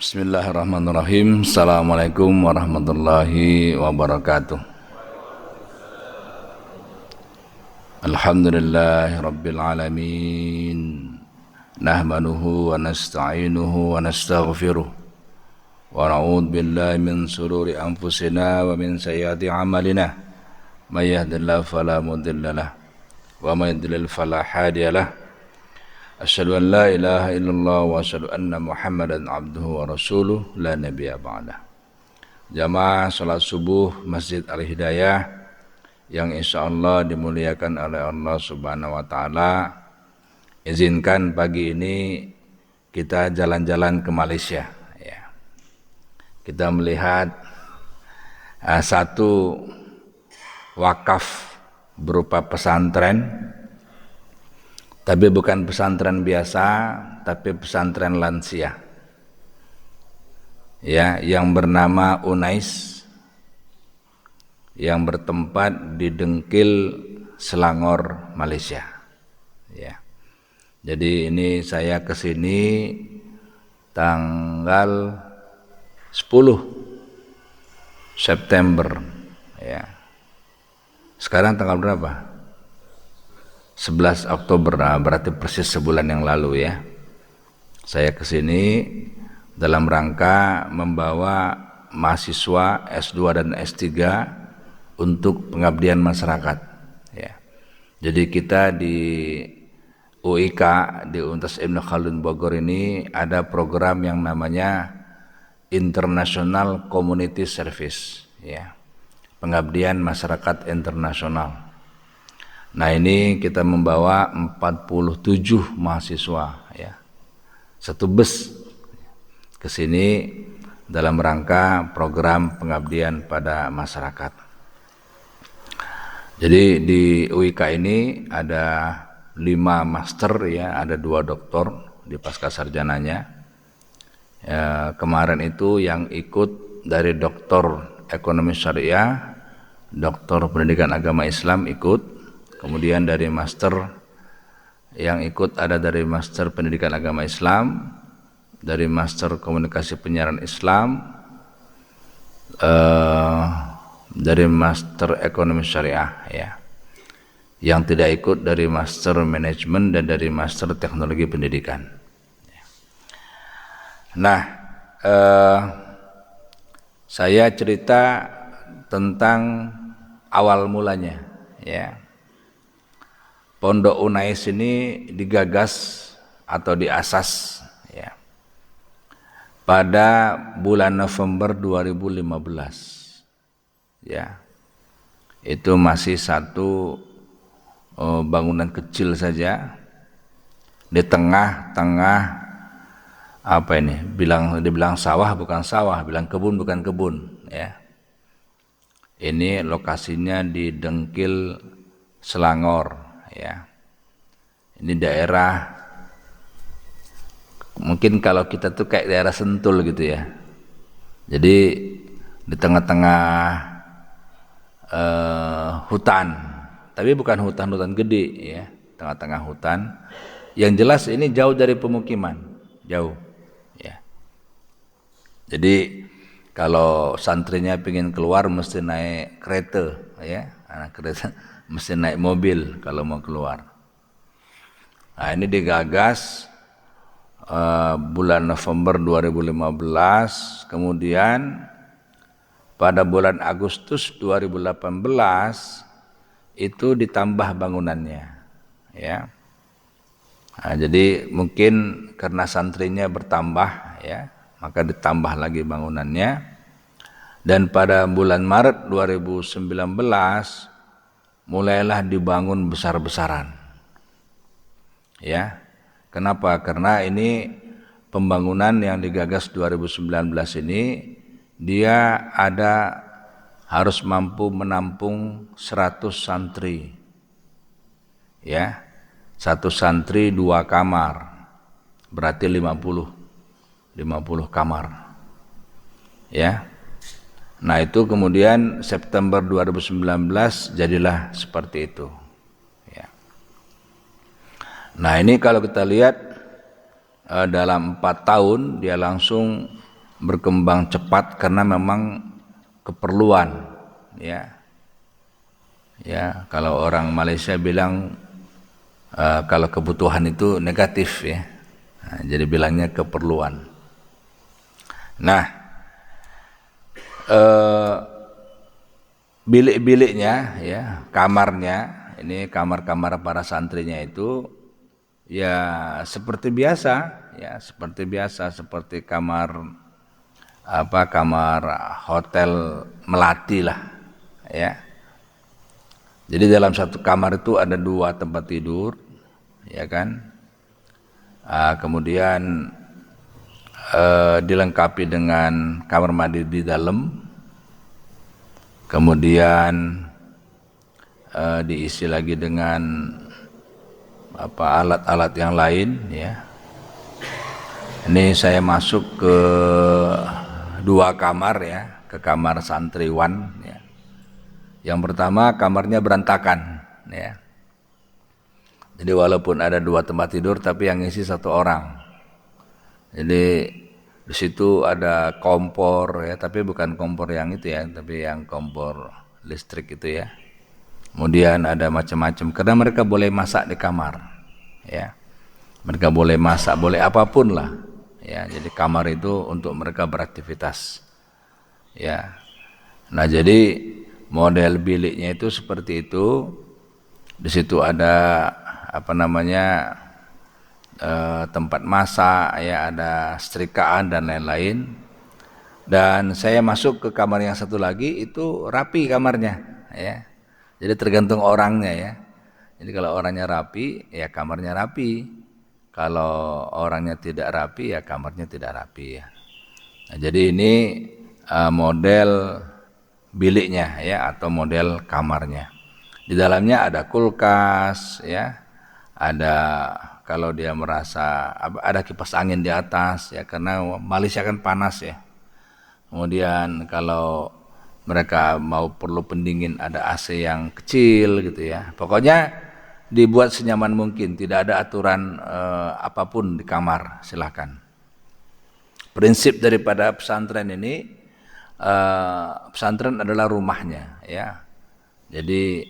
Bismillahirrahmanirrahim. Assalamualaikum warahmatullahi wabarakatuh. Alhamdulillahi rabbil alamin. Nahmaduhu wa nasta'inuhu wa nastaghfiruh. Wa na'udzu billahi min shururi anfusina wa min sayyiati a'malina. May yahdihillahu fala mudilla lahu wa may yudlil fala hadiya lahu. Asyhadu an la ilaha illallah wa asyhadu anna Muhammadan abduhu wa rasuluh la nabiyya ba'dah. Jamaah salat subuh Masjid Al-Hidayah yang insyaallah dimuliakan oleh Allah Subhanahu wa taala. Izinkan pagi ini kita jalan-jalan ke Malaysia ya. Kita melihat satu wakaf berupa pesantren, tapi bukan pesantren biasa, tapi pesantren lansia ya, yang bernama Unais, yang bertempat di Dengkil, Selangor, Malaysia ya. Jadi ini saya ke sini tanggal 10 September ya. Sekarang tanggal berapa? 11 Oktober, berarti persis sebulan yang lalu ya. Saya ke sini dalam rangka membawa mahasiswa S2 dan S3 untuk pengabdian masyarakat ya. Jadi kita di UIK, di Universitas Ibnu Khaldun Bogor ini ada program yang namanya International Community Service ya. Pengabdian masyarakat internasional. Nah ini kita membawa 47 mahasiswa ya, satu bus ke sini dalam rangka program pengabdian pada masyarakat. Jadi di UIK ini ada 5 master ya, ada 2 doktor di pasca sarjananya. Ya, kemarin itu yang ikut dari doktor ekonomi syariah, doktor pendidikan agama Islam ikut. Kemudian dari master yang ikut ada dari master pendidikan agama Islam, dari master komunikasi penyiaran Islam, dari master ekonomi syariah ya. Yang tidak ikut dari master manajemen dan dari master teknologi pendidikan. Nah, saya cerita tentang awal mulanya ya. Pondok Unais ini digagas atau diasas ya pada bulan November 2015 ya. Itu masih satu bangunan kecil saja di tengah-tengah apa ini, dibilang sawah bukan sawah, bilang kebun bukan kebun ya. Ini lokasinya di Dengkil, Selangor ya. Ini daerah mungkin kalau kita tuh kayak daerah Sentul gitu ya. Jadi di tengah-tengah hutan, tapi bukan hutan-hutan gede ya, tengah-tengah hutan. Yang jelas ini jauh dari pemukiman, jauh ya. Jadi kalau santrinya pengen keluar mesti naik kereta ya, anak kereta mesti naik mobil kalau mau keluar. Nah ini digagas bulan November 2015, kemudian pada bulan Agustus 2018 itu ditambah bangunannya ya. Nah, jadi mungkin karena santrinya bertambah ya, maka ditambah lagi bangunannya. Dan pada bulan Maret 2019 mulailah dibangun besar-besaran ya. Kenapa? Karena ini pembangunan yang digagas 2019 ini dia harus mampu menampung 100 santri ya. Satu santri 2 kamar berarti 50 kamar ya. Nah itu kemudian September 2019 jadilah seperti itu ya. Nah ini kalau kita lihat dalam 4 tahun dia langsung berkembang cepat karena memang keperluan, ya. Ya, kalau orang Malaysia bilang kalau kebutuhan itu negatif, ya. Nah, jadi bilangnya keperluan. Nah, bilik-biliknya, ya, kamarnya, ini kamar-kamar para santrinya itu ya seperti biasa, ya seperti biasa, seperti kamar kamar hotel melati lah, ya. Jadi dalam satu kamar itu ada 2 tempat tidur, ya kan. Kemudian dilengkapi dengan kamar mandi di dalam, kemudian diisi lagi dengan alat-alat yang lain, ya. Ini saya masuk ke 2 kamar, ya, ke kamar santriwan, ya. Yang pertama kamarnya berantakan, ya. Jadi walaupun ada 2 tempat tidur tapi yang ngisi 1 orang. Jadi di situ ada kompor, ya, tapi bukan kompor yang itu, ya, tapi yang kompor listrik itu, ya. Kemudian ada macam-macam karena mereka boleh masak di kamar, ya. Mereka boleh masak, boleh apapun lah, ya. Jadi kamar itu untuk mereka beraktivitas, ya. Nah, jadi model biliknya itu seperti itu. Di situ ada tempat masak, ya, ada setrikaan dan lain-lain. Dan saya masuk ke kamar yang satu lagi, itu rapi kamarnya, ya. Jadi tergantung orangnya, ya. Jadi kalau orangnya rapi, ya kamarnya rapi. Kalau orangnya tidak rapi, ya kamarnya tidak rapi, ya. Nah, jadi ini model biliknya, ya, atau model kamarnya. Di dalamnya ada kulkas, ya, ada kalau dia merasa ada kipas angin di atas, ya, karena Malaysia kan panas, ya. Kemudian kalau mereka mau perlu pendingin ada AC yang kecil gitu, ya. Pokoknya dibuat senyaman mungkin, tidak ada aturan apapun di kamar, silakan. Prinsip daripada pesantren ini, pesantren adalah rumahnya, ya. Jadi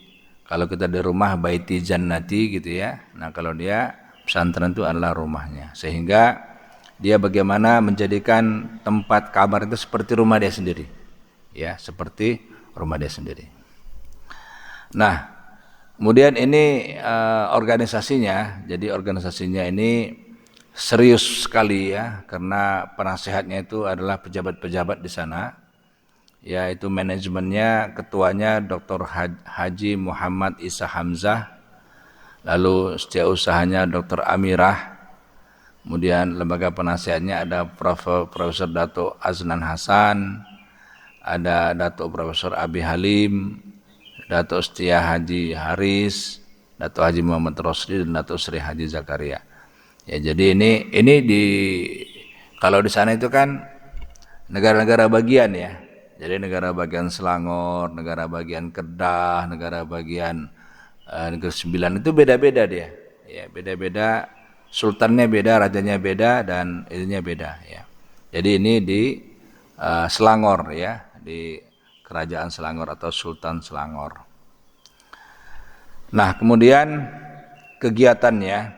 kalau kita di rumah baiti jannati gitu, ya. Nah, kalau dia pesantren itu adalah rumahnya. Sehingga dia bagaimana menjadikan tempat kamar itu seperti rumah dia sendiri. Ya, seperti rumah dia sendiri. Nah, kemudian ini organisasinya. Jadi organisasinya ini serius sekali, ya, karena penasehatnya itu adalah pejabat-pejabat di sana. Yaitu manajemennya, ketuanya Dr. Haji Muhammad Isa Hamzah, lalu setiausahanya Dr. Amirah, kemudian lembaga penasehatnya ada Profesor Dato' Aznan Hasan, ada Dato' Profesor Abi Halim, Dato' Setia Haji Haris, Dato' Haji Muhammad Rosli, dan Dato' Sri Haji Zakaria. Ya, jadi ini kalau di sana itu kan negara-negara bagian, ya. Jadi negara bagian Selangor, negara bagian Kedah, negara bagian Negeri Sembilan itu beda-beda dia. Ya, beda-beda, sultannya beda, rajanya beda, dan ininya beda, ya. Jadi ini di Selangor, ya, di Kerajaan Selangor atau Sultan Selangor. Nah, kemudian kegiatannya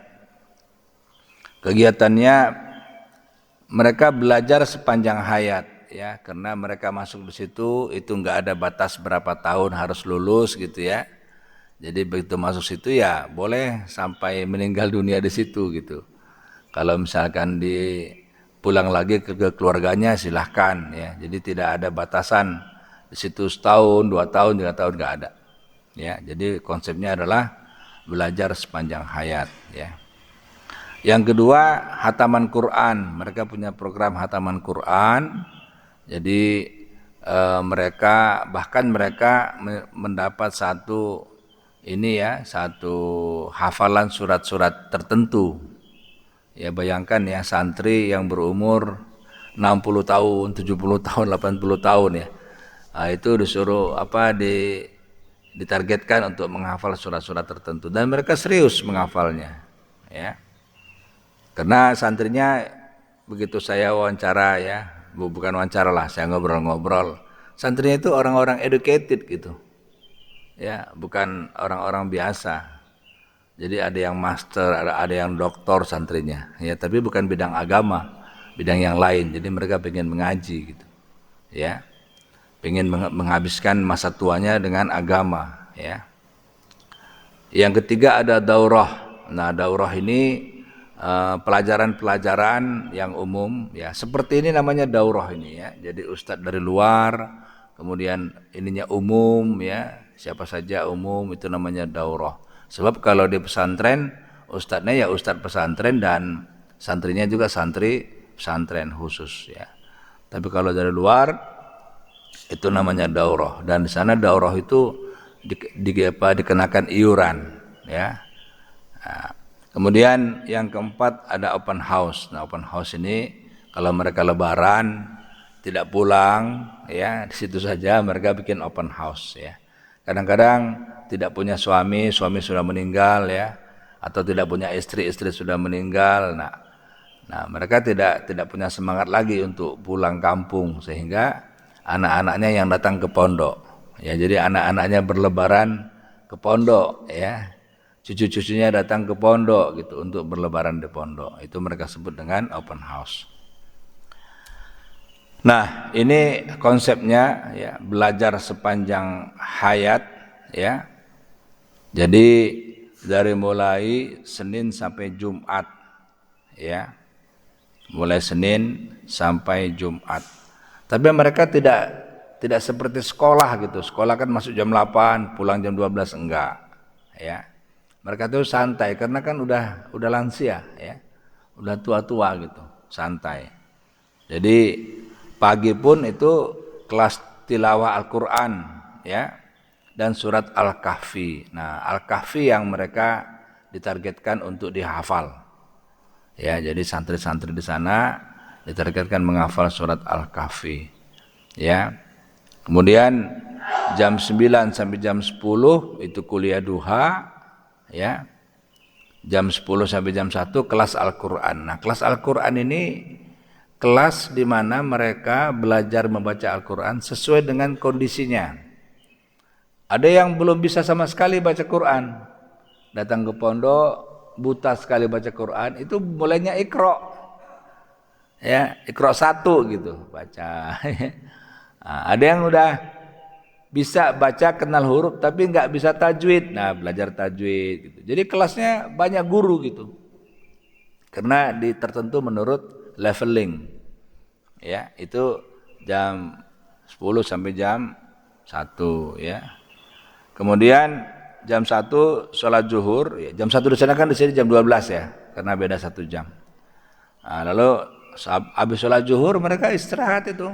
mereka belajar sepanjang hayat, ya, karena mereka masuk di situ itu enggak ada batas berapa tahun harus lulus gitu, ya. Jadi begitu masuk situ, ya boleh sampai meninggal dunia di situ gitu. Kalau misalkan pulang lagi ke keluarganya silahkan, ya. Jadi tidak ada batasan di situ setahun, 2 tahun, 3 tahun enggak ada. Ya, jadi konsepnya adalah belajar sepanjang hayat, ya. Yang kedua, hataman Quran. Mereka punya program hataman Quran. Jadi mereka mendapat satu hafalan surat-surat tertentu. Ya, bayangkan, ya, santri yang berumur 60 tahun, 70 tahun, 80 tahun, ya. Nah, itu disuruh ditargetkan untuk menghafal surat-surat tertentu, dan mereka serius menghafalnya, ya. Karena santrinya begitu saya wawancara, ya, bukan wawancara lah, saya ngobrol-ngobrol. Santrinya itu orang-orang educated gitu. Ya, bukan orang-orang biasa. Jadi ada yang master, ada yang doktor santrinya. Ya, tapi bukan bidang agama, bidang yang lain. Jadi mereka pengen mengaji gitu. Ya. Pengen menghabiskan masa tuanya dengan agama, ya. Yang ketiga ada daurah. Nah, daurah ini pelajaran-pelajaran yang umum, ya. Seperti ini namanya daurah ini, ya. Jadi ustadz dari luar, kemudian ininya umum, ya. Siapa saja umum, itu namanya daurah. Sebab kalau di pesantren, ustadznya ya ustadz pesantren dan santrinya juga santri pesantren khusus, ya. Tapi kalau dari luar itu namanya daurah, dan di sana daurah itu dikenakan iuran, ya. Nah, kemudian yang keempat ada open house. Nah, open house ini kalau mereka lebaran tidak pulang, ya, di situ saja mereka bikin open house, ya. Kadang-kadang tidak punya suami sudah meninggal, ya, atau tidak punya istri sudah meninggal. Nah, mereka tidak punya semangat lagi untuk pulang kampung, sehingga anak-anaknya yang datang ke pondok, ya. Jadi anak-anaknya berlebaran ke pondok, ya. Cucu-cucunya datang ke pondok gitu untuk berlebaran di pondok. Itu mereka sebut dengan open house. Nah, ini konsepnya, ya, belajar sepanjang hayat, ya. Jadi dari mulai Senin sampai Jumat, ya. Mulai Senin sampai Jumat. Tapi mereka tidak seperti sekolah gitu. Sekolah kan masuk jam 8, pulang jam 12, enggak, ya. Mereka tuh santai karena kan udah lansia, ya. Udah tua-tua gitu, santai. Jadi pagi pun itu kelas tilawah Al-Qur'an, ya. Dan surat Al-Kahfi. Nah, Al-Kahfi yang mereka ditargetkan untuk dihafal. Ya, jadi santri-santri di sana ditargetkan menghafal surat Al-Kahfi, ya. Kemudian jam 9 sampai jam 10 itu kuliah duha, ya. Jam 10 sampai jam 1 kelas Al-Qur'an. Nah, kelas Al-Qur'an ini kelas di mana mereka belajar membaca Al-Qur'an sesuai dengan kondisinya. Ada yang belum bisa sama sekali baca Qur'an, datang ke pondok buta sekali baca Qur'an, itu mulainya Iqra, ya, Iqra 1 gitu baca. Nah, ada yang udah bisa baca kenal huruf tapi nggak bisa tajwid, nah belajar tajwid gitu. Jadi kelasnya banyak guru gitu, karena tertentu menurut leveling, ya. Itu jam 10 sampai jam 1, ya. Kemudian jam 1 sholat zuhur, ya. Jam 1 di sana kan, di sini jam 12, ya, karena beda 1 jam. Nah, lalu habis sholat zuhur mereka istirahat itu,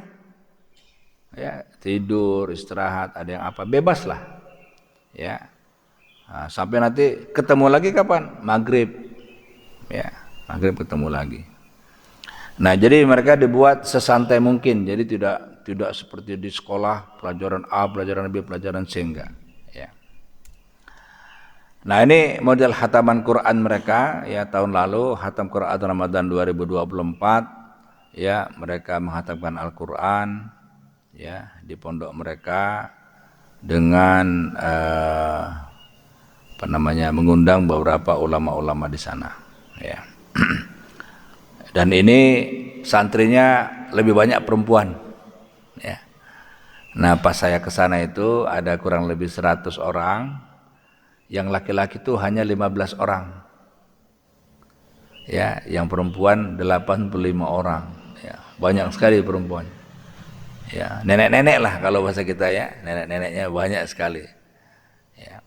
ya, tidur, istirahat, ada yang apa, bebas lah, ya. Nah, sampai nanti ketemu lagi kapan? Maghrib, ya, maghrib ketemu lagi. Nah, jadi mereka dibuat sesantai mungkin, jadi tidak seperti di sekolah pelajaran A, pelajaran B, pelajaran C, enggak, ya. Nah, ini model hataman Quran mereka, ya. Tahun lalu hatam Quran Ramadan 2024, ya, mereka menghatamkan Al-Quran, ya, di pondok mereka dengan mengundang beberapa ulama-ulama di sana, ya. Dan ini santrinya lebih banyak perempuan, ya. Nah, pas saya ke sana itu ada kurang lebih 100 orang, yang laki-laki itu hanya 15 orang, ya, yang perempuan 85 orang, ya. Banyak sekali perempuan, ya, nenek-nenek lah kalau bahasa kita, ya, nenek-neneknya banyak sekali, ya.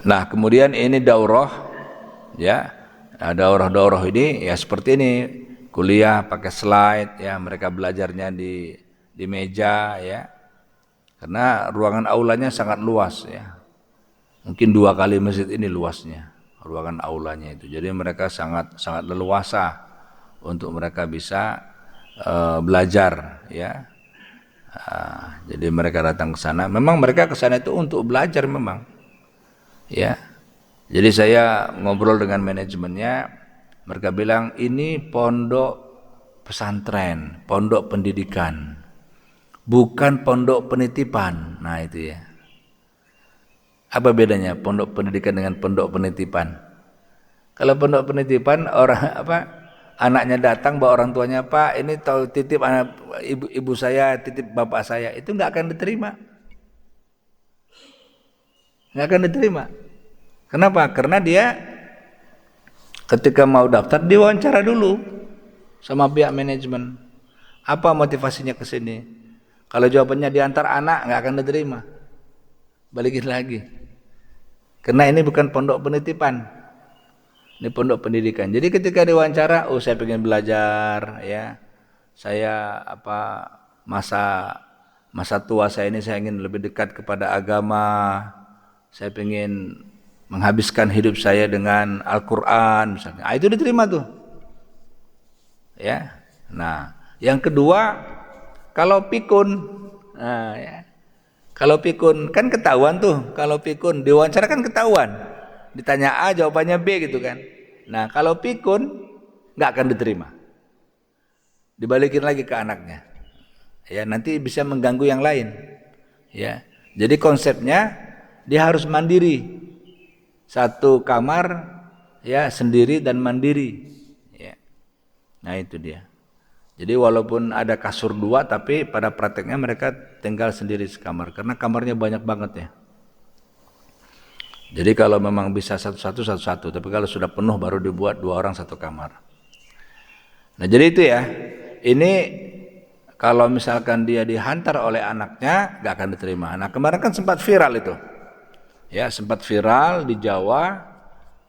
Nah, kemudian ini daurah, ya. Nah, daurah ini ya seperti ini, kuliah pakai slide, ya, mereka belajarnya di meja, ya, karena ruangan aulanya sangat luas, ya, mungkin 2 kali masjid ini luasnya ruangan aulanya itu. Jadi mereka sangat leluasa untuk mereka bisa belajar, ya. Jadi mereka datang ke sana, memang mereka ke sana itu untuk belajar memang, ya. Jadi saya ngobrol dengan manajemennya, mereka bilang ini pondok pesantren, pondok pendidikan, bukan pondok penitipan. Nah itu ya. Apa bedanya pondok pendidikan dengan pondok penitipan? Kalau pondok penitipan anaknya datang bawa orang tuanya, Pak ini tahu titip anak ibu saya, titip bapak saya, itu nggak akan diterima. Nggak akan diterima. Kenapa? Karena dia ketika mau daftar diwawancara dulu sama pihak manajemen. Apa motivasinya ke sini? Kalau jawabannya diantar anak, nggak akan diterima. Balikin lagi. Karena ini bukan pondok penitipan. Ini pondok pendidikan. Jadi ketika diwawancara, saya pengen belajar ya. Saya masa tua saya ini saya ingin lebih dekat kepada agama. Saya pengen menghabiskan hidup saya dengan Al-Qur'an misalnya. Itu diterima tuh. Ya. Nah, yang kedua kalau pikun. Nah, ya. Kalau pikun kan ketahuan tuh, kalau pikun diwawancara kan ketahuan. Ditanya A jawabannya B gitu kan. Nah, kalau pikun nggak akan diterima. Dibalikin lagi ke anaknya. Ya, nanti bisa mengganggu yang lain. Ya. Jadi konsepnya dia harus mandiri. Satu kamar ya sendiri dan mandiri. Ya. Nah, itu dia. Jadi walaupun ada kasur dua, tapi pada prakteknya mereka tinggal sendiri sekamar karena kamarnya banyak banget ya. Jadi kalau memang bisa satu-satu, tapi kalau sudah penuh baru dibuat 2 orang 1 kamar. Nah jadi itu ya, ini kalau misalkan dia dihantar oleh anaknya gak akan diterima. Nah kemarin kan sempat viral itu, ya sempat viral di Jawa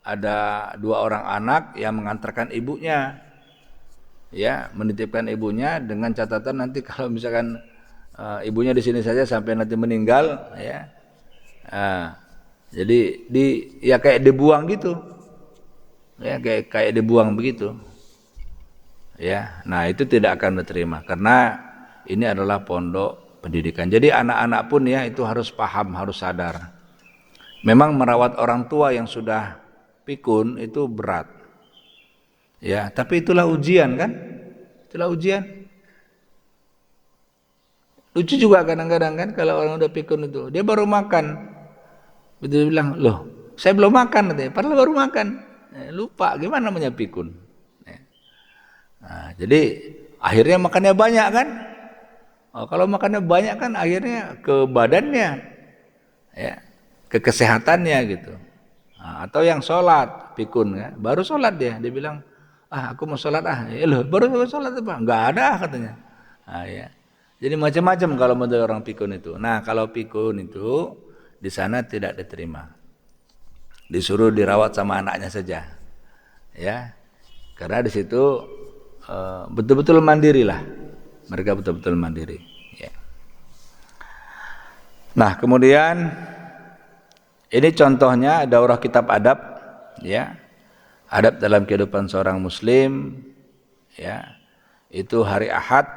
ada 2 orang anak yang mengantarkan ibunya. Ya, menitipkan ibunya dengan catatan nanti kalau misalkan ibunya di sini saja sampai nanti meninggal, ya. Jadi ya kayak dibuang gitu, ya kayak dibuang begitu, ya. Nah itu tidak akan diterima karena ini adalah pondok pendidikan. Jadi anak-anak pun ya itu harus paham, harus sadar. Memang merawat orang tua yang sudah pikun itu berat. Ya, tapi itulah ujian kan? Itulah ujian. Lucu juga kadang-kadang kan kalau orang udah pikun itu, dia baru makan. Betul bilang, "Loh, saya belum makan," katanya. Padahal baru makan. Lupa gimana namanya pikun. Nah, jadi akhirnya makannya banyak kan? Kalau makannya banyak kan akhirnya ke badannya. Ya, ke kesehatannya gitu. Atau yang sholat pikun kan, baru sholat dia bilang, aku mau sholat loh baru sholat apa? Enggak ada katanya. Ya. Jadi macam-macam kalau model orang pikun itu. Nah kalau pikun itu di sana tidak diterima, disuruh dirawat sama anaknya saja, ya. Karena di situ betul-betul mandiri lah, mereka betul-betul mandiri. Ya. Nah kemudian ini contohnya daurah kitab adab, ya. Adab dalam kehidupan seorang muslim, ya, itu hari Ahad,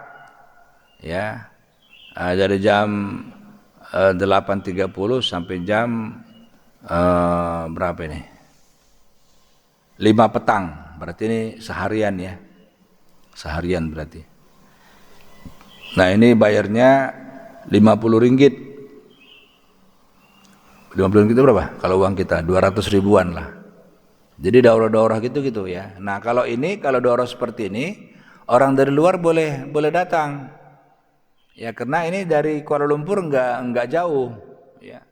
ya, dari jam 8.30 sampai jam berapa ini? 5 petang, berarti ini seharian ya, seharian berarti. Nah ini bayarnya 50 ringgit. 50 ringgit itu berapa? Kalau uang kita 200 ribuan lah. Jadi daurah-daurah gitu ya. Nah kalau daurah seperti ini orang dari luar boleh datang, ya karena ini dari Kuala Lumpur nggak jauh, ya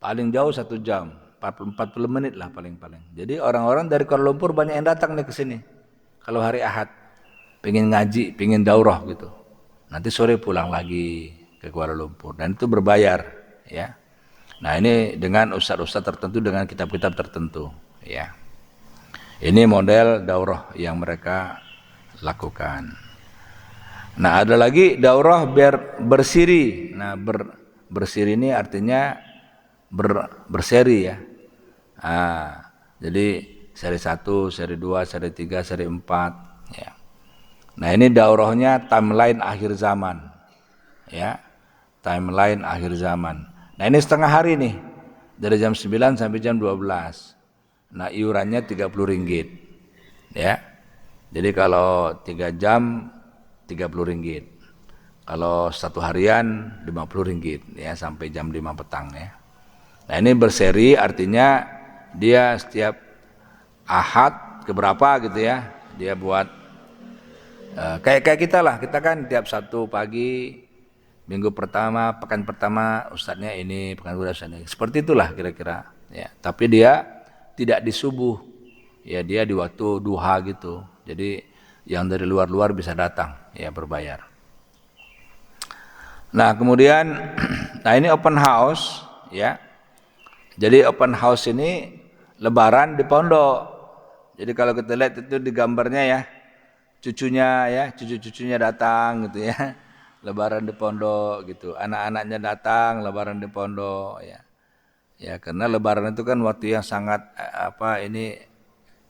paling jauh 1 jam, 40 menit lah paling. Jadi orang-orang dari Kuala Lumpur banyak yang datang nih ke sini. Kalau hari Ahad, pengen ngaji, pengen daurah gitu. Nanti sore pulang lagi ke Kuala Lumpur dan itu berbayar, ya. Nah ini dengan ustadz-ustadz tertentu dengan kitab-kitab tertentu. Ya, ini model daurah yang mereka lakukan. Nah ada lagi daurah bersiri. Nah bersiri ini artinya berseri ya. Jadi seri 1, seri 2, seri 3, seri 4. Ya. Nah ini daurahnya timeline akhir zaman. Ya, timeline akhir zaman. Nah ini setengah hari nih, dari jam 9 sampai jam 12. Nah iurannya 30 ringgit, ya. Jadi kalau 3 jam 30 ringgit. Kalau 1 harian 50 ringgit ya sampai jam 5 petang ya. Nah ini berseri artinya dia setiap Ahad keberapa gitu ya. Dia buat kayak kita lah. Kita kan tiap Sabtu pagi, minggu pertama, pekan pertama ustadznya ini, pekan kedua ustadznya. Seperti itulah kira-kira ya. Tapi dia tidak di subuh. Ya dia di waktu duha gitu. Jadi yang dari luar-luar bisa datang ya berbayar. Nah kemudian, nah ini open house ya. Jadi open house ini Lebaran di pondok. Jadi kalau kita lihat itu di gambarnya ya, cucunya ya, cucu-cucunya datang gitu ya. Lebaran di pondok gitu. Anak-anaknya datang Lebaran di pondok ya. Ya karena Lebaran itu kan waktu yang sangat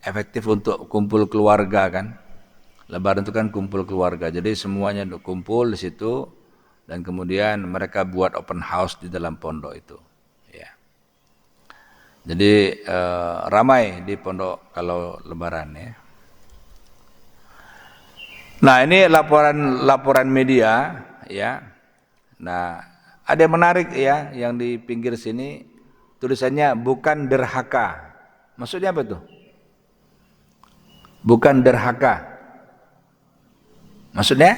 efektif untuk kumpul keluarga kan. Lebaran itu kan kumpul keluarga. Jadi semuanya kumpul di situ dan kemudian mereka buat open house di dalam pondok itu. Ya. Jadi ramai di pondok kalau Lebaran ya. Nah ini laporan media ya. Nah ada yang menarik ya yang di pinggir sini tulisannya bukan derhaka. Maksudnya apa tuh? Bukan derhaka. Maksudnya?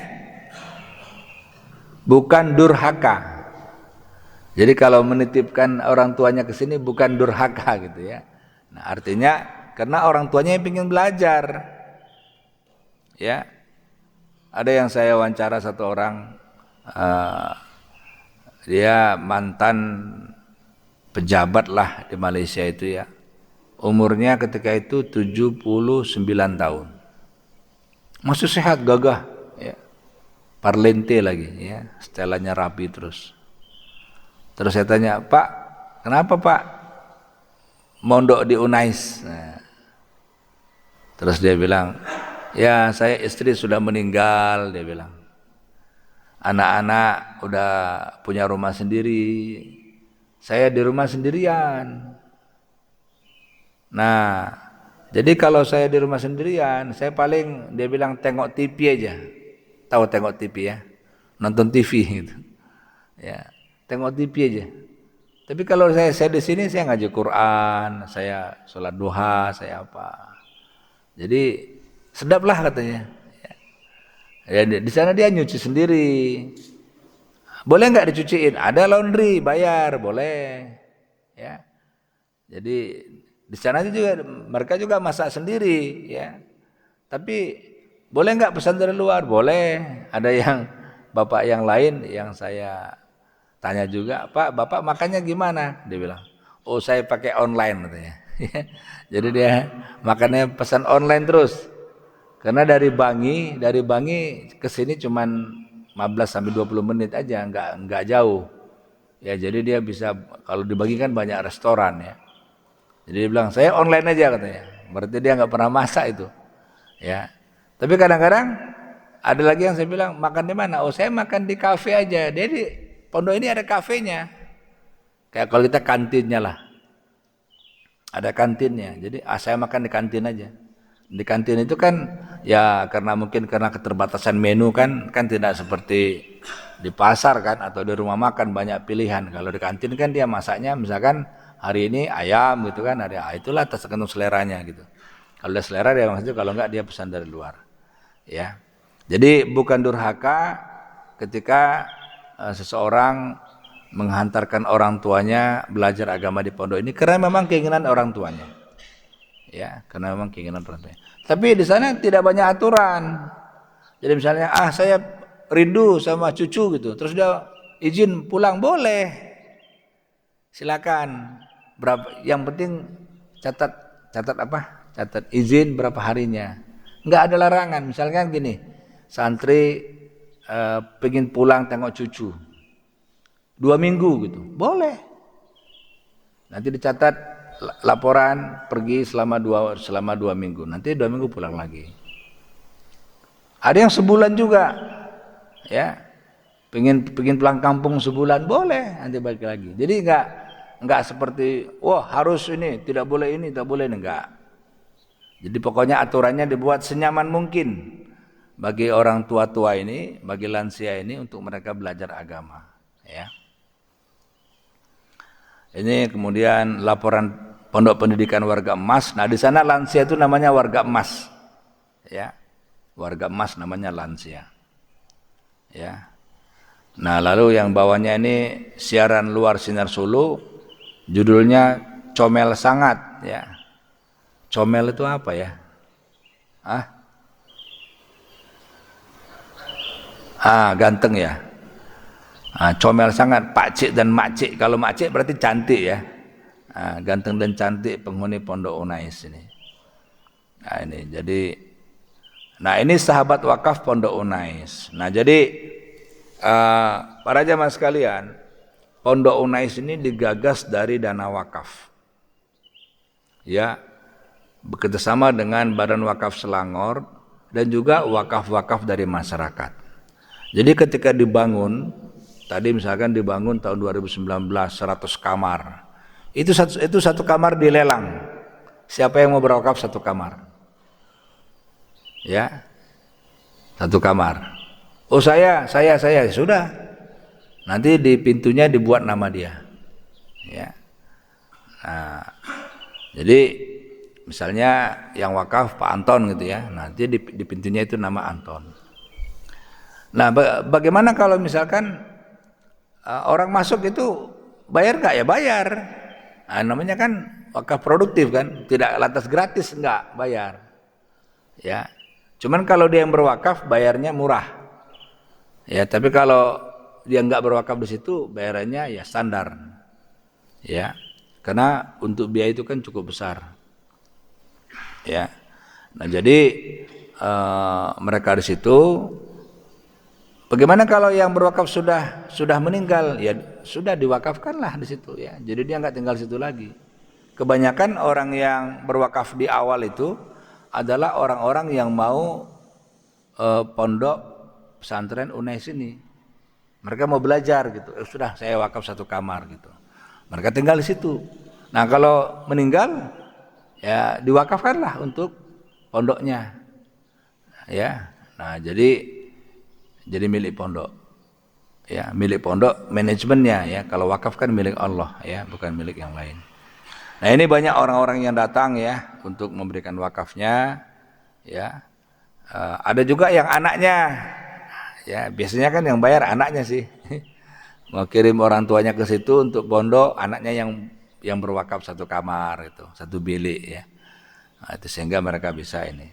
Bukan durhaka. Jadi kalau menitipkan orang tuanya ke sini bukan durhaka gitu ya. Nah, artinya karena orang tuanya yang ingin belajar. Ya. Ada yang saya wawancara satu orang dia mantan pejabat lah di Malaysia itu ya. Umurnya ketika itu 79 tahun. Masih sehat, gagah ya. Parlente lagi ya, setelannya rapi terus. Terus saya tanya, "Pak, kenapa Pak mondok di Unais?" Nah, terus dia bilang, "Ya, saya istri sudah meninggal," dia bilang. "Anak-anak udah punya rumah sendiri. Saya di rumah sendirian. Nah, jadi kalau saya di rumah sendirian, saya paling," dia bilang, "tengok TV aja." Tahu tengok TV ya? Nonton TV gitu. Ya, tengok TV aja. Tapi kalau saya di sini saya ngaji Quran, saya sholat duha, saya apa. Jadi sedaplah katanya. Ya, di sana dia nyuci sendiri. Boleh nggak dicuciin? Ada laundry, bayar, boleh. Ya. Jadi di sana juga mereka juga masak sendiri, ya. Tapi boleh nggak pesan dari luar? Boleh. Ada yang bapak yang lain yang saya tanya juga, "Pak, bapak makannya gimana?" Dia bilang, "Oh, saya pakai online," katanya. Jadi dia makannya pesan online terus. Karena dari Bangi ke sini cuman 15 sampai 20 menit aja, enggak jauh. Ya, jadi dia bisa kalau dibagi kan banyak restoran ya. Jadi dia bilang, "Saya online aja," katanya. Berarti dia enggak pernah masak itu. Ya. Tapi kadang-kadang ada lagi yang saya bilang, "Makan di mana?" "Oh, saya makan di kafe aja." Jadi pondok ini ada kafenya. Kayak kalau kita kantinnya lah. Ada kantinnya. Jadi saya makan di kantin aja. Di kantin itu kan ya karena keterbatasan menu kan tidak seperti di pasar kan atau di rumah makan banyak pilihan. Kalau di kantin kan dia masaknya misalkan hari ini ayam gitu kan, ada itulah tergantung seleranya gitu. Kalau ada selera dia maksudnya, kalau enggak dia pesan dari luar. Ya. Jadi bukan durhaka ketika seseorang menghantarkan orang tuanya belajar agama di pondok ini karena memang keinginan orang tuanya. Ya, karena memang keinginan orang tuanya. Tapi di sana tidak banyak aturan. Jadi misalnya saya rindu sama cucu gitu, terus dia izin pulang boleh. Silakan. Yang penting catat apa? Catat izin berapa harinya. Enggak ada larangan. Misalkan gini, santri pengen pulang tengok cucu 2 minggu gitu, boleh. Nanti dicatat laporan pergi selama 2 minggu. Nanti 2 minggu pulang lagi. Ada yang sebulan juga, ya. Pengen pulang kampung sebulan boleh, nanti balik lagi. Jadi enggak seperti wah harus ini, tidak boleh ini, enggak. Jadi pokoknya aturannya dibuat senyaman mungkin bagi orang tua-tua ini, bagi lansia ini untuk mereka belajar agama, ya. Ini kemudian laporan Pondok Pendidikan Warga Emas. Nah, di sana lansia itu namanya warga emas. Ya. Warga emas namanya lansia. Ya. Nah, lalu yang bawahnya ini siaran luar Sinar Sulu, judulnya Comel Sangat, ya. Comel itu apa ya? Ganteng ya. Comel sangat, pakcik dan makcik. Kalau makcik berarti cantik ya. Ganteng dan cantik penghuni Pondok Unais ini. Nah, ini sahabat wakaf Pondok Unais. Nah, jadi para jamaah sekalian, Pondok Unais ini digagas dari dana wakaf. Ya, bekerjasama dengan Badan Wakaf Selangor dan juga wakaf-wakaf dari masyarakat. Jadi ketika dibangun, tadi misalkan dibangun tahun 2019 100 kamar. Itu satu kamar dilelang. Siapa yang mau berwakaf satu kamar? Ya. Satu kamar. Oh saya sudah. Nanti di pintunya dibuat nama dia. Ya. Nah, jadi misalnya yang wakaf Pak Anton gitu ya. Nanti di pintunya itu nama Anton. Nah, bagaimana kalau misalkan orang masuk itu bayar nggak? Ya bayar. Nah, namanya kan wakaf produktif kan, tidak lantas gratis, enggak, bayar. Ya. Cuman kalau dia yang berwakaf bayarnya murah. Ya, tapi kalau dia enggak berwakaf di situ bayarannya ya standar. Ya. Karena untuk biaya itu kan cukup besar. Ya. Nah, jadi mereka di situ. Bagaimana kalau yang berwakaf sudah meninggal? Ya sudah diwakafkanlah di situ ya. Jadi dia nggak tinggal di situ lagi. Kebanyakan orang yang berwakaf di awal itu adalah orang-orang yang mau pondok pesantren Unais ini. Mereka mau belajar gitu. Sudah saya wakaf satu kamar gitu. Mereka tinggal di situ. Nah, kalau meninggal ya diwakafkanlah untuk pondoknya. Ya. Nah, jadi milik pondok. Ya, milik pondok manajemennya ya. Kalau wakaf kan milik Allah ya, bukan milik yang lain. Nah, ini banyak orang-orang yang datang ya untuk memberikan wakafnya ya. Ada juga yang anaknya. Ya, biasanya kan yang bayar anaknya sih. Mau kirim orang tuanya ke situ untuk pondok, anaknya yang berwakaf satu kamar itu, satu bilik ya. Nah, itu sehingga mereka bisa ini.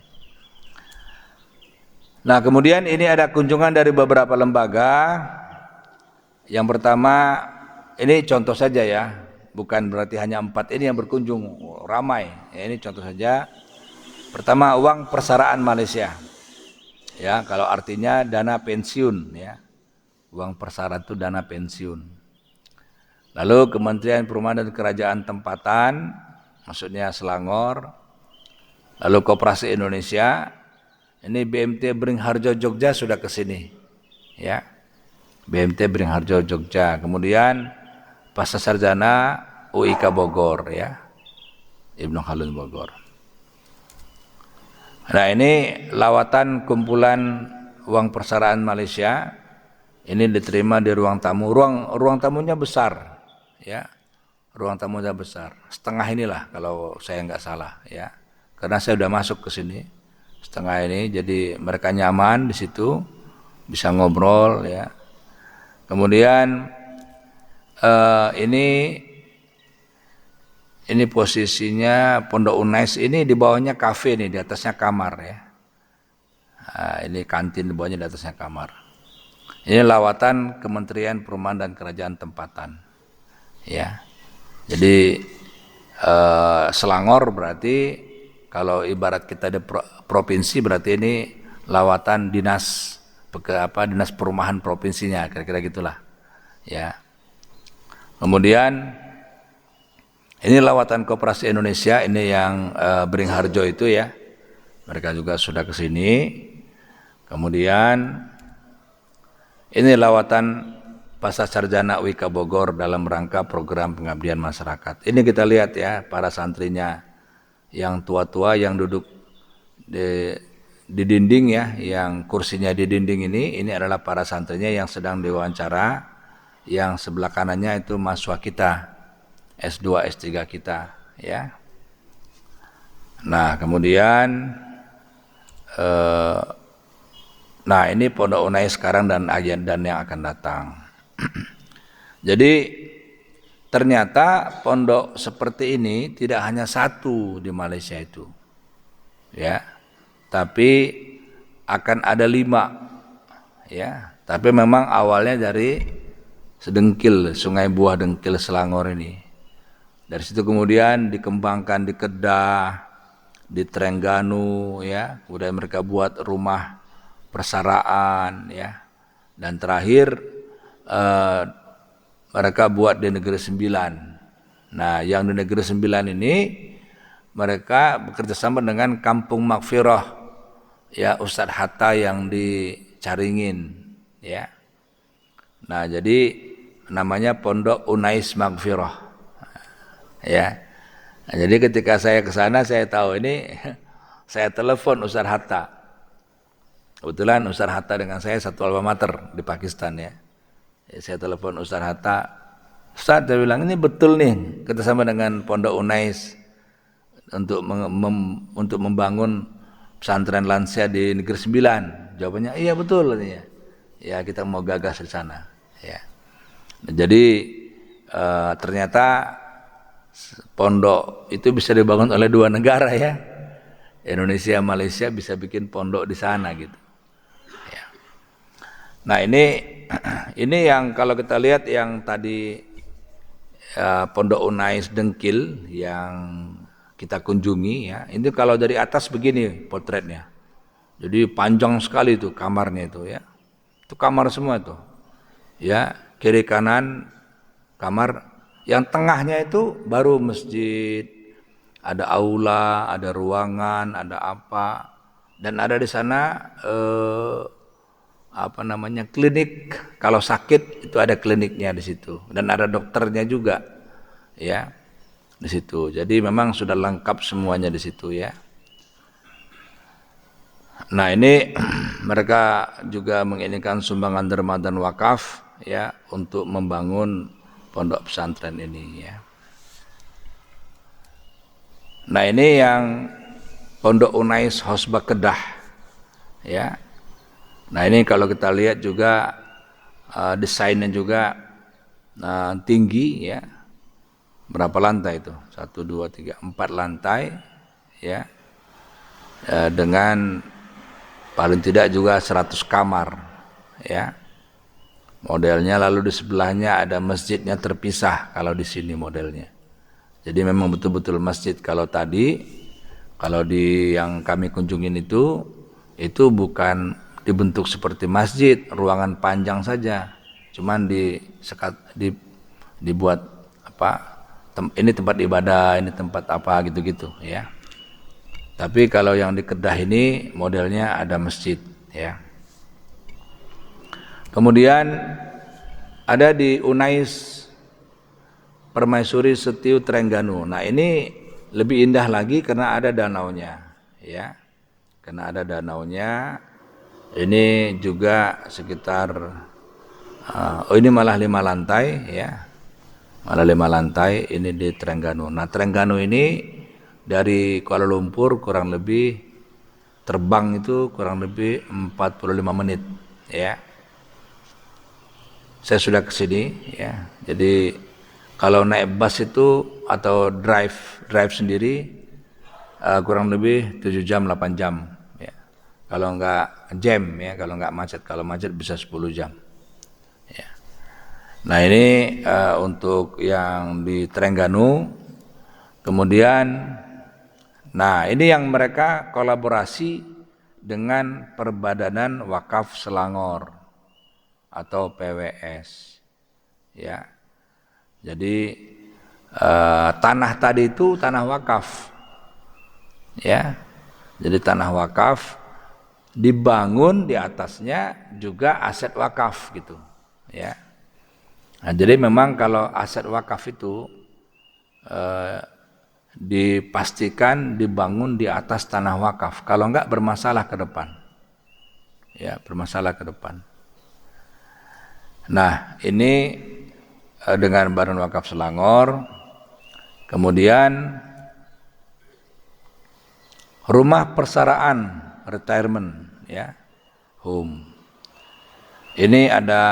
Nah, kemudian ini ada kunjungan dari beberapa lembaga. Yang pertama, ini contoh saja ya, bukan berarti hanya 4 ini yang berkunjung, ramai. Ya, ini contoh saja. Pertama, uang persaraan Malaysia. Ya, kalau artinya dana pensiun ya. Uang persaraan itu dana pensiun. Lalu Kementerian Perumahan dan Kerajaan Tempatan, maksudnya Selangor. Lalu Koperasi Indonesia. Ini BMT Beringharjo Jogja sudah ke sini. Ya. BMT Beringharjo Jogja. Kemudian Pasca Sarjana UIK Bogor ya. Ibnu Khaldun Bogor. Nah, ini lawatan kumpulan uang persaraan Malaysia. Ini diterima di ruang tamu. Ruang tamunya besar ya. Ruang tamunya besar. Setengah inilah kalau saya nggak salah ya. Karena saya sudah masuk ke sini. Setengah ini, jadi mereka nyaman di situ, bisa ngobrol ya. Kemudian ini posisinya Pondok Unais ini di bawahnya kafe nih, di atasnya kamar ya. Nah, ini kantin, di bawahnya di atasnya kamar. Ini lawatan Kementerian Perumahan dan Kerajaan Tempatan ya. Jadi Selangor berarti kalau ibarat kita ada provinsi berarti ini lawatan dinas perumahan provinsinya, kira-kira gitulah. Ya. Kemudian ini lawatan Koperasi Indonesia, ini yang Beringharjo itu ya. Mereka juga sudah ke sini. Kemudian ini lawatan Pasca Sarjana UIK Bogor dalam rangka program pengabdian masyarakat. Ini kita lihat ya, para santrinya yang tua-tua yang duduk di dinding ya, yang kursinya di dinding ini adalah para santrinya yang sedang diwawancara, yang sebelah kanannya itu mahasiswa kita, S2, S3 kita ya. Nah kemudian nah ini Pondok Unai sekarang dan yang akan datang. Jadi ternyata pondok seperti ini tidak hanya satu di Malaysia itu, ya, tapi akan ada 5, ya. Tapi memang awalnya dari Sedengkil, Sungai Buah Dengkil Selangor ini. Dari situ kemudian dikembangkan di Kedah, di Terengganu, ya. Kemudian mereka buat rumah persaraan, ya. Dan terakhir mereka buat di Negeri Sembilan. Nah, yang di Negeri Sembilan ini mereka bekerja sama dengan Kampung Maghfirah, ya, Ustadz Hatta yang di Caringin, ya. Nah, jadi namanya Pondok Unais Maghfirah, ya. Nah, jadi ketika saya ke sana saya tahu ini, saya telepon Ustadz Hatta. Kebetulan Ustadz Hatta dengan saya satu alma mater di Pakistan, ya. Saya telepon Ustadz Hatta, Ustadz, dia bilang ini betul nih kerjasama dengan Pondok Unais untuk membangun pesantren lansia di Negeri Sembilan. Jawabannya iya betul katanya. Ya kita mau gagas di sana. Ya. Jadi ternyata pondok itu bisa dibangun oleh 2 negara ya. Indonesia, Malaysia bisa bikin pondok di sana gitu. Ya. Nah ini yang kalau kita lihat yang tadi Pondok Unais Dengkil yang kita kunjungi ya, ini kalau dari atas begini potretnya. Jadi panjang sekali itu kamarnya itu ya. Itu kamar semua itu. Ya, kiri kanan kamar, yang tengahnya itu baru masjid, ada aula, ada ruangan, ada apa, dan ada di sana klinik. Kalau sakit itu ada kliniknya di situ dan ada dokternya juga, ya, di situ. Jadi memang sudah lengkap semuanya di situ ya. Nah ini mereka juga menginginkan sumbangan derma dan wakaf ya untuk membangun pondok pesantren ini ya. Nah ini yang Pondok Unais Hosbah Kedah ya. Nah ini kalau kita lihat juga desainnya juga tinggi ya. Berapa lantai itu? 1, 2, 3, 4 lantai ya. Dengan paling tidak juga 100 kamar ya. Modelnya, lalu di sebelahnya ada masjidnya terpisah kalau di sini modelnya. Jadi memang betul-betul masjid. Kalau di yang kami kunjungin itu bukan dibentuk seperti masjid, ruangan panjang saja. Cuman dibuat ini tempat ibadah, ini tempat apa gitu-gitu ya. Tapi kalau yang di Kedah ini modelnya ada masjid ya. Kemudian ada di Unais Permaisuri Setiu Terengganu. Nah ini lebih indah lagi karena ada danaunya ya. Karena ada danaunya. Ini juga sekitar ini malah 5 lantai ya. Malah 5 lantai ini di Terengganu. Nah Terengganu ini dari Kuala Lumpur kurang lebih terbang itu kurang lebih 45 menit ya. Saya sudah ke sini ya. Jadi kalau naik bus itu atau drive sendiri kurang lebih 7 jam 8 jam ya. Kalau enggak jam ya, kalau enggak macet. Kalau macet bisa 10 jam. Ya. Nah, ini untuk yang di Terengganu. Kemudian ini yang mereka kolaborasi dengan Perbadanan Wakaf Selangor atau PWS ya. Jadi tanah tadi itu tanah wakaf ya. Jadi tanah wakaf dibangun di atasnya juga aset wakaf gitu ya. Nah, jadi memang kalau aset wakaf itu dipastikan dibangun di atas tanah wakaf. Kalau enggak bermasalah ke depan. Ya, bermasalah ke depan. Nah, ini dengan Badan Wakaf Selangor. Kemudian rumah persaraan retirement, ya, home. Ini ada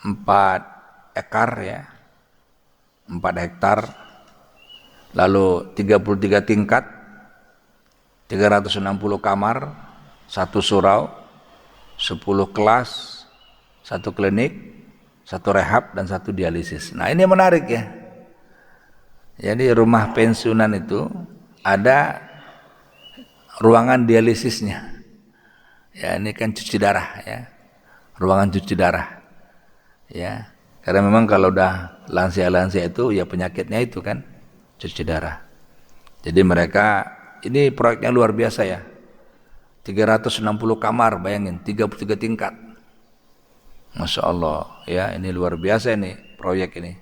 4 ekar, ya, 4 hektar, lalu 33 tingkat, 360 kamar, 1 surau, 10 kelas, 1 klinik, 1 rehab, dan 1 dialisis. Nah, ini menarik, ya. Jadi rumah pensiunan itu ada ruangan dialisisnya. Ya, ini kan cuci darah, ya. Ruangan cuci darah. Ya. Karena memang kalau udah lansia-lansia itu ya penyakitnya itu kan cuci darah. Jadi mereka, ini proyeknya luar biasa, ya. 360 kamar, bayangin, 33 tingkat. Masya Allah, ya, ini luar biasa ini proyek ini.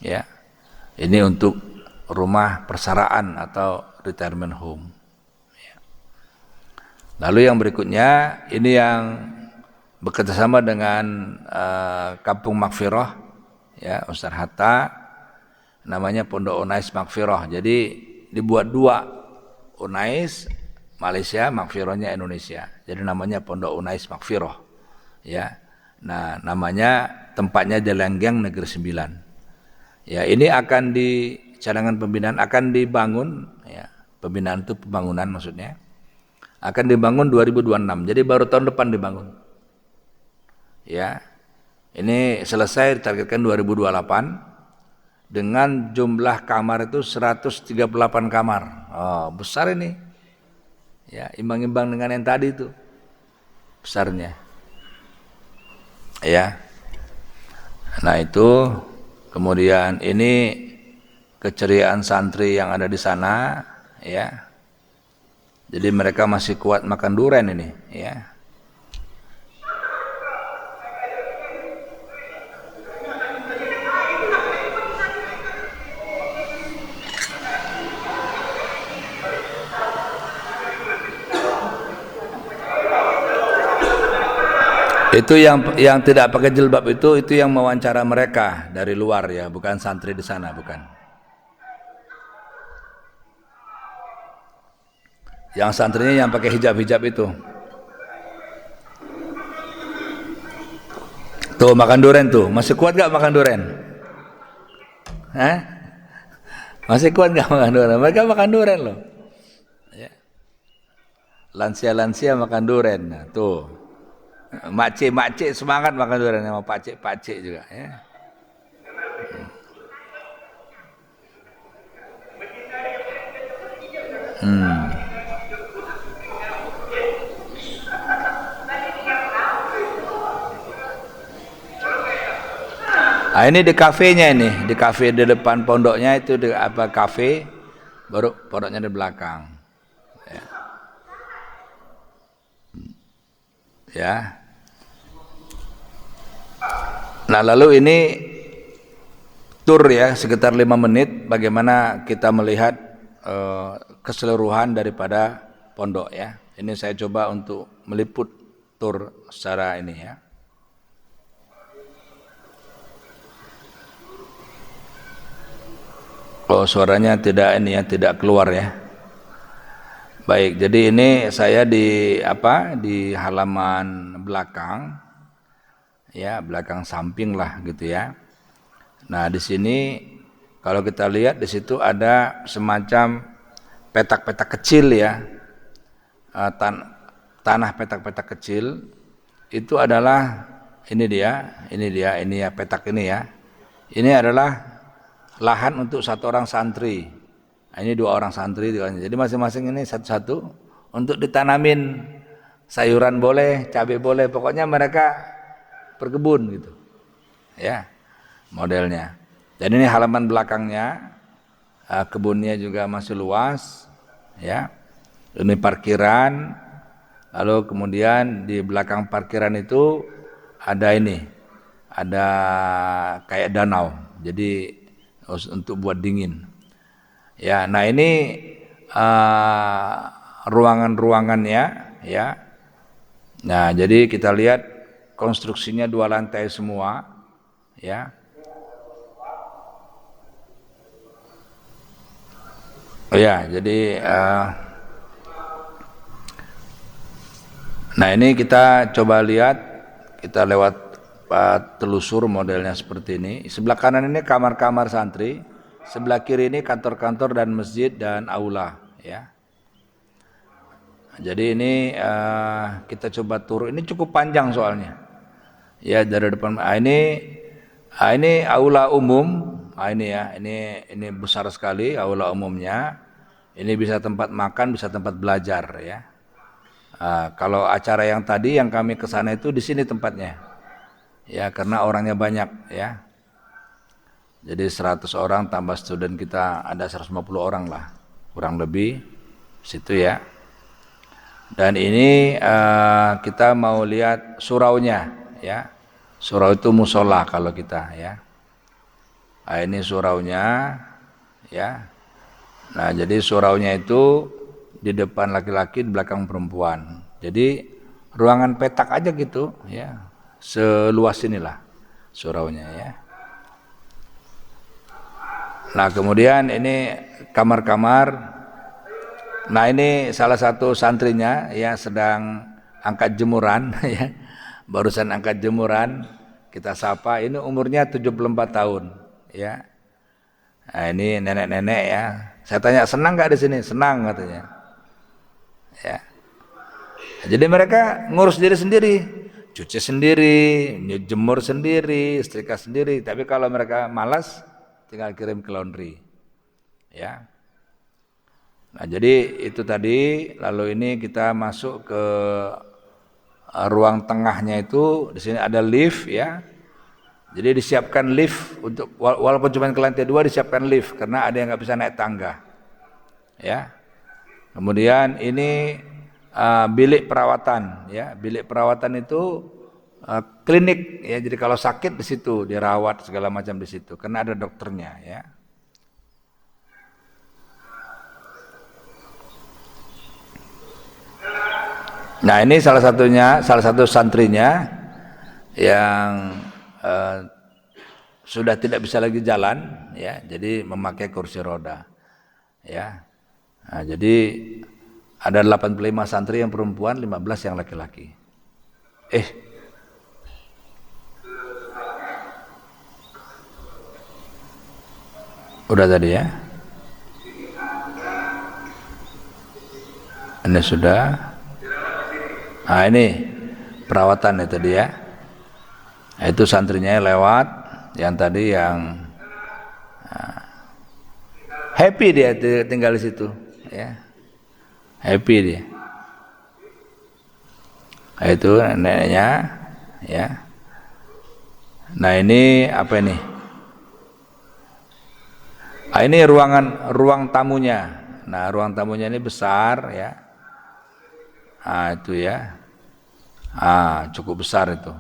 Ya. Ini untuk rumah persaraan atau retirement home. Ya. Lalu yang berikutnya, ini yang bekerjasama dengan Kampung Makfirah, ya, Ustaz Hatta, namanya Pondok Unais Makfirah. Jadi dibuat 2, Unais Malaysia, Makfirahnya Indonesia. Jadi namanya Pondok Unais Makfirah. Ya. Nah, namanya tempatnya Jelenggeng Negeri 9. Ya, ini akan di cadangan pembinaan akan dibangun, ya. Pembinaan itu pembangunan maksudnya. Akan dibangun 2026. Jadi baru tahun depan dibangun. Ya. Ini selesai ditargetkan 2028 dengan jumlah kamar itu 138 kamar. Oh, besar ini. Ya, imbang-imbang dengan yang tadi itu. Besarnya. Ya. Nah, itu kemudian ini keceriaan santri yang ada di sana, ya. Jadi mereka masih kuat makan durian ini, ya. Itu yang tidak pakai jilbab itu yang mewawancara mereka dari luar, ya, bukan santri di sana, bukan. Yang santrinya yang pakai hijab-hijab itu. Tuh makan durian tuh, masih kuat gak makan durian? Hah? Masih kuat gak makan durian? Mereka makan durian loh. Ya. Lansia-lansia makan durian. Nah, tuh. Makcik semangat makan durian sama pakcik juga, ya. Nah, ini di kafenya ini, di kafe di depan pondoknya itu di apa kafe, baru pondoknya di belakang. Ya. Ya. Nah, lalu ini tur, ya, sekitar 5 menit bagaimana kita melihat keseluruhan daripada pondok, ya. Ini saya coba untuk meliput tur secara ini, ya. Oh, suaranya tidak ini, ya, tidak keluar, ya. Baik, jadi ini saya di halaman belakang, ya, belakang samping lah gitu, ya. Nah, di sini kalau kita lihat di situ ada semacam petak-petak kecil, ya. Tanah petak-petak kecil itu adalah ini ya petak ini, ya. Ini adalah lahan untuk 1 orang santri. Nah, ini 2 orang santri, jadi masing-masing ini satu-satu untuk ditanamin sayuran boleh, cabai boleh, pokoknya mereka berkebun gitu, ya, modelnya. Dan ini halaman belakangnya, kebunnya juga masih luas, ya. Ini parkiran, lalu kemudian di belakang parkiran itu ada kayak danau, jadi untuk buat dingin. Ya, nah ini ruangan-ruangannya ya. Nah, jadi kita lihat konstruksinya 2 lantai semua ya. Oh ya, jadi nah ini kita coba lihat, kita lewat telusur modelnya seperti ini. Sebelah kanan ini kamar-kamar santri, sebelah kiri ini kantor-kantor dan masjid dan aula ya. Jadi ini kita coba turun, ini cukup panjang soalnya ya, dari depan. Ini aula umum. Ini ya, ini besar sekali aula umumnya. Ini bisa tempat makan, bisa tempat belajar ya. Kalau acara yang tadi yang kami ke sana itu di sini tempatnya ya, karena orangnya banyak ya. Jadi 100 orang tambah student kita ada 150 orang lah kurang lebih situ ya. Dan ini kita mau lihat suraunya ya. Surau itu musola kalau kita ya. Nah, ini suraunya ya. Nah, jadi suraunya itu di depan laki-laki, di belakang perempuan. Jadi ruangan petak aja gitu ya. Seluas inilah suraunya ya. Nah, kemudian ini kamar-kamar. Nah, ini salah satu santrinya ya sedang angkat jemuran ya. Barusan angkat jemuran, kita sapa. Ini umurnya 74 tahun ya. Nah, ini nenek-nenek ya. Saya tanya, senang nggak di sini? Senang katanya. Ya. Jadi mereka ngurus diri sendiri, cuci sendiri, jemur sendiri, setrika sendiri. Tapi kalau mereka malas, tinggal kirim ke laundry. Ya. Nah, jadi itu tadi. Lalu ini kita masuk ke ruang tengahnya itu. Di sini ada lift ya. Jadi disiapkan lift untuk, walaupun cuma ke lantai 2 disiapkan lift karena ada yang nggak bisa naik tangga. Ya. Kemudian ini bilik perawatan ya. Bilik perawatan itu klinik ya. Jadi kalau sakit di situ dirawat segala macam di situ karena ada dokternya ya. Nah, ini salah satu santrinya yang sudah tidak bisa lagi jalan ya, jadi memakai kursi roda ya. Nah, jadi ada 85 santri yang perempuan, 15 yang laki-laki. Udah tadi ya. Ini sudah. Nah, ini perawatan itu dia. Nah, itu santrinya lewat, yang tadi yang happy dia tinggal di situ, ya. Happy dia. Nah, itu neneknya, ya. Nah, ini apa ini? Nah, ini ruang tamunya. Nah, ruang tamunya ini besar, ya. Itu ya. Cukup besar itu.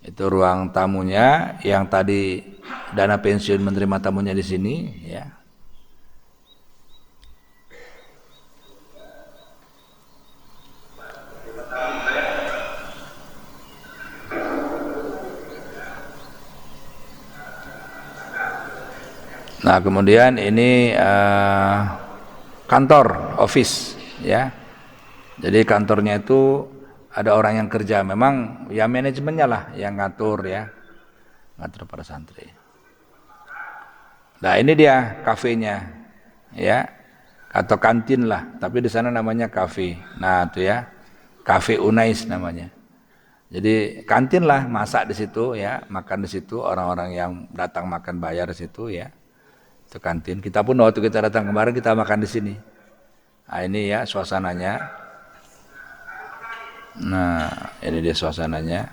Itu ruang tamunya yang tadi dana pensiun menerima tamunya di sini ya. Nah, kemudian ini kantor, office ya. Jadi kantornya itu ada orang yang kerja, memang ya manajemennya lah yang ngatur ya, ngatur para santri. Nah, ini dia kafenya ya, atau kantin lah, tapi di sana namanya kafe. Nah, itu ya, Cafe Unais namanya. Jadi kantin lah, masak di situ ya, makan di situ, orang-orang yang datang makan bayar di situ ya. Itu kantin. Kita pun waktu kita datang kemarin kita makan di sini. Nah, ini ya suasananya. Nah, ini dia suasananya.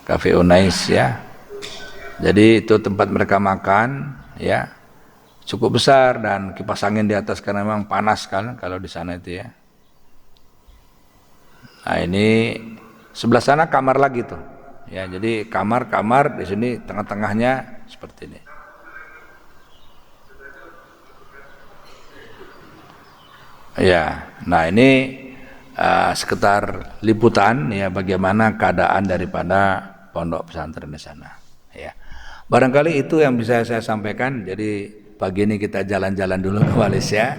Cafe Unais ya. Jadi itu tempat mereka makan ya. Cukup besar dan kipas angin di atas karena memang panas kan kalau di sana itu ya. Nah, ini sebelah sana kamar lagi tuh. Ya, jadi kamar di sini tengah-tengahnya seperti ini. Ya, nah ini sekitar liputan ya bagaimana keadaan daripada pondok pesantren di sana. Ya, barangkali itu yang bisa saya sampaikan. Jadi pagi ini kita jalan-jalan dulu ke Malaysia,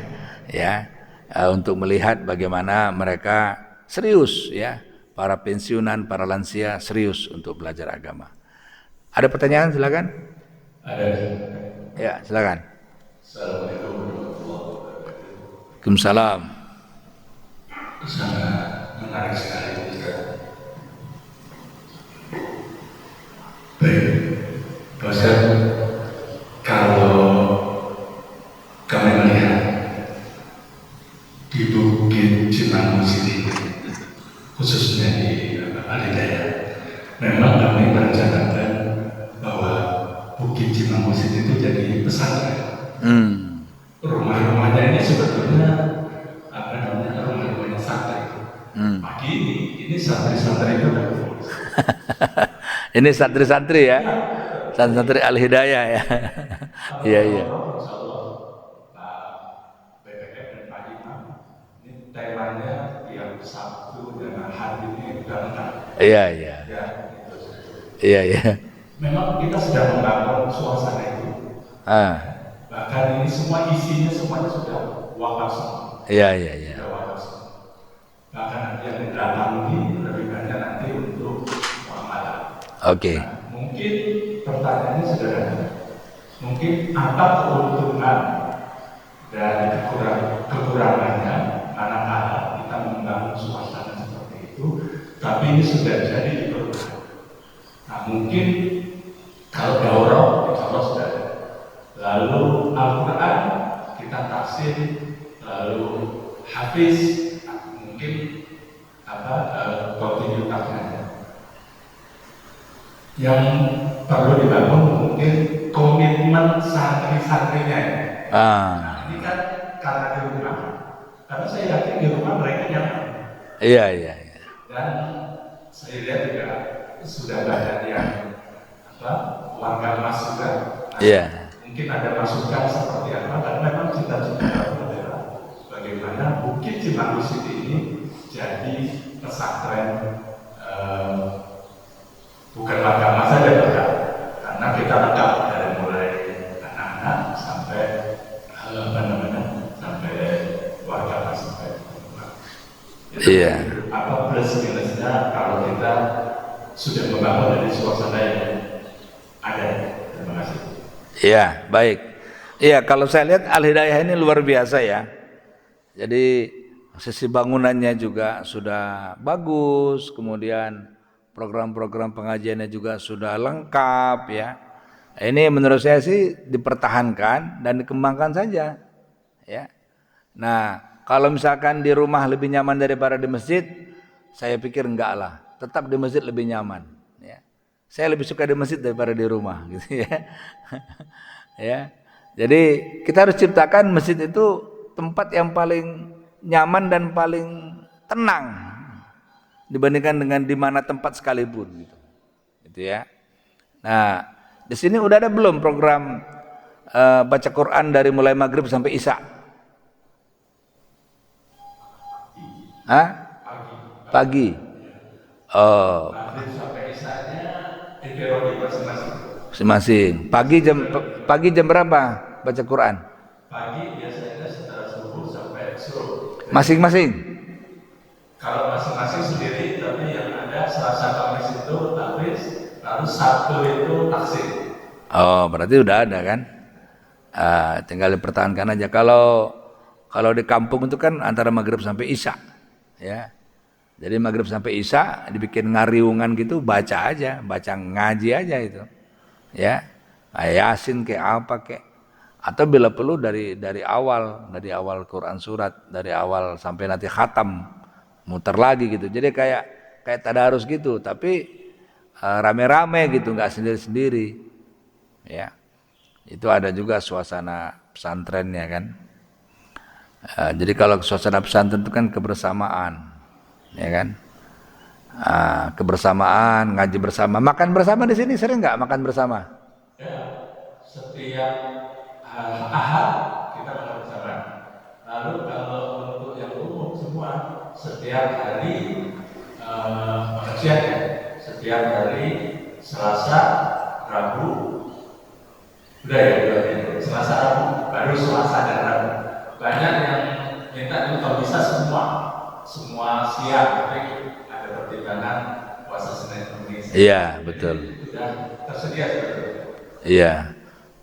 ya, untuk melihat bagaimana mereka serius, ya, para pensiunan, para lansia serius untuk belajar agama. Ada pertanyaan, silakan. Ada. Ya, silakan. Assalamualaikum warahmatullahi wabarakatuh. Waalaikumsalam. Sangat menarik sekali Ustaz. Baik, Pak Ustaz, kalau kami melihat di Bukit Cimangu sini, khususnya di Alidaya, memang kami merencanakan bahwa Bukit Cimangu sini itu jadi pesantren. Rumah-rumahnya ini sebetulnya rumah-rumahnya santri. Pagi ini santri-santri itu Ini santri-santri ya, santri Al-Hidayah ya. Iya iya. BPM dan Pak Imam ini temanya tiap Sabtu dan Ahad ini udah lengkap. Iya iya. Ya, itu. Iya iya. Memang kita sedang membangun suasana itu. Bahkan ini semua isinya semuanya sudah wakaf semua. Iya iya iya. Sudah wakaf semua. Bahkan nanti yang datang ini lebih banyak nanti untuk muamalah. Oke. Nah, mungkin pertanyaannya sederhana. Mungkin apa keuntungan dan kekurangannya manakala kita membangun suasana seperti itu, tapi ini sudah jadi di perumahan. Nah, mungkin kalau daurah, insya sudah ada. Lalu Al-Quran kita tafsir, lalu hafiz, mungkin kontinuitasnya. Yang perlu dibangun mungkin komitmen santri-santrinya. Nah, ini kan karena di rumah, karena saya yakin di rumah mereka nyaman. Iya iya. Dan saya lihat juga sudah banyak yang warga emas juga. Iya. Mungkin ada masukan seperti apa, karena memang cita-cita adalah bagaimana Bukit Cimangu City ini jadi pesantren bukan warga emas saja, karena kita lengkap dari mulai anak-anak sampai sampai warga emas sampai Iya. apa plus minusnya kalau kita sudah membangun dari suasana yang ada. Terima kasih. Iya, baik. Iya, kalau saya lihat Al-Hidayah ini luar biasa ya. Jadi sisi bangunannya juga sudah bagus, kemudian program-program pengajiannya juga sudah lengkap ya. Ini menurut saya sih dipertahankan dan dikembangkan saja. Ya. Nah, kalau misalkan di rumah lebih nyaman daripada di masjid, saya pikir enggak lah. Tetap di masjid lebih nyaman. Ya. Saya lebih suka di masjid daripada di rumah, gitu ya. Ya. Jadi kita harus ciptakan masjid itu tempat yang paling nyaman dan paling tenang dibandingkan dengan di mana tempat sekalipun, gitu ya. Nah, di sini udah ada belum program baca Quran dari mulai maghrib sampai isya? Hah? Pagi. Oh. Maghrib sampai isyanya di periode Masing-masing. masing-masing. Pagi jam berapa baca Quran? Pagi biasanya setelah subuh sampai subuh. Masing-masing. Kalau masing-masing sendiri, tapi yang ada Selasa Kamis itu tahfiz, lalu Sabtu itu taksir. Oh, berarti udah ada kan? Tinggal dipertahankan aja. Kalau di kampung itu kan antara maghrib sampai isya, ya. Jadi maghrib sampai isya dibikin ngariungan gitu, baca aja, baca ngaji aja itu, ya. Yasin kayak apa kayak, atau bila perlu dari awal Quran surat, dari awal sampai nanti khatam, muter lagi gitu. Jadi kayak tadarus gitu, tapi rame-rame gitu, nggak sendiri-sendiri, ya. Itu ada juga suasana pesantrennya kan. Jadi kalau suasana pesantren itu kan kebersamaan, ya kan. Kebersamaan, ngaji bersama, makan bersama. Di sini sering nggak makan bersama? Ya, setiap Ahad kita makan bersama. Lalu kalau untuk yang umum semua setiap hari pengajian ya, setiap hari Selasa, Rabu, udah ya, Selasa, Rabu, baru Selasa dan Rabu. Banyak yang minta itu kalau bisa semua siang, tapi ada pertimbangan puasa Senin Kamis. Iya, betul. Sudah tersedia seperti itu. Iya.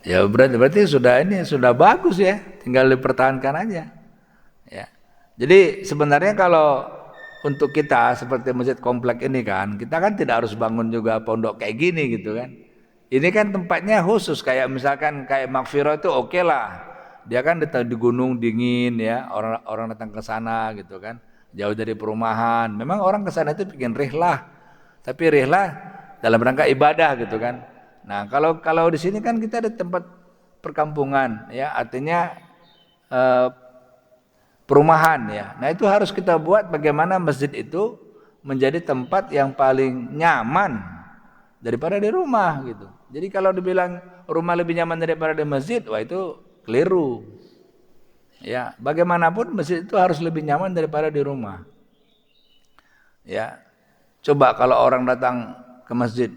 Ya berarti sudah bagus ya, tinggal dipertahankan aja. Ya. Jadi sebenarnya kalau untuk kita seperti masjid komplek ini kan, kita kan tidak harus bangun juga pondok kayak gini gitu kan. Ini kan tempatnya khusus, kayak misalkan kayak Makfirah itu oke lah. Dia kan di gunung dingin ya, orang datang ke sana gitu kan, jauh dari perumahan. Memang orang ke sana itu bikin rihlah, tapi rihlah dalam rangka ibadah gitu kan. Nah kalau di sini kan kita ada tempat perkampungan ya, artinya perumahan ya. Nah itu harus kita buat bagaimana masjid itu menjadi tempat yang paling nyaman daripada di rumah gitu. Jadi kalau dibilang rumah lebih nyaman daripada di masjid, wah itu keliru. Ya, bagaimanapun masjid itu harus lebih nyaman daripada di rumah. Ya. Coba kalau orang datang ke masjid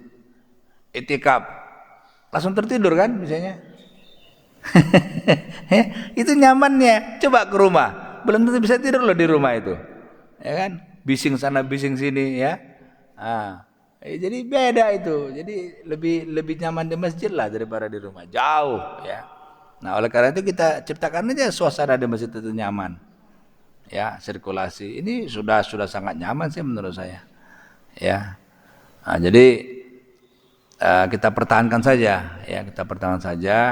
itikaf, langsung tertidur kan misalnya. Itu nyamannya. Coba ke rumah, belum tentu bisa tidur loh di rumah itu. Ya kan? Bising sana bising sini ya. Jadi beda itu. Jadi lebih nyaman di masjid lah daripada di rumah. Jauh ya. Nah, oleh karena itu kita ciptakan aja suasana di masjid itu nyaman. Ya, sirkulasi. Ini sudah sangat nyaman sih menurut saya. Ya. Nah, jadi kita pertahankan saja ya,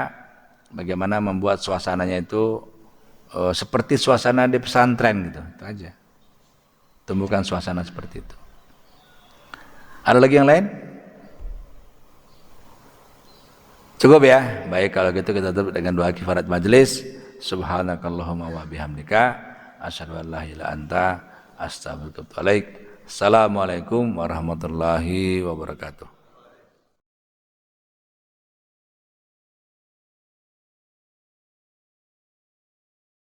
bagaimana membuat suasananya itu seperti suasana di pesantren gitu. Itu aja. Tumbuhkan suasana seperti itu. Ada lagi yang lain? Cukup ya. Baik, kalau gitu kita tutup dengan doa kifarat majelis. Subhanakallahumma wa bihamdika asyhadu an la ilaha illa anta astaghfiruka wa atubu ilaik. Assalamualaikum warahmatullahi wabarakatuh.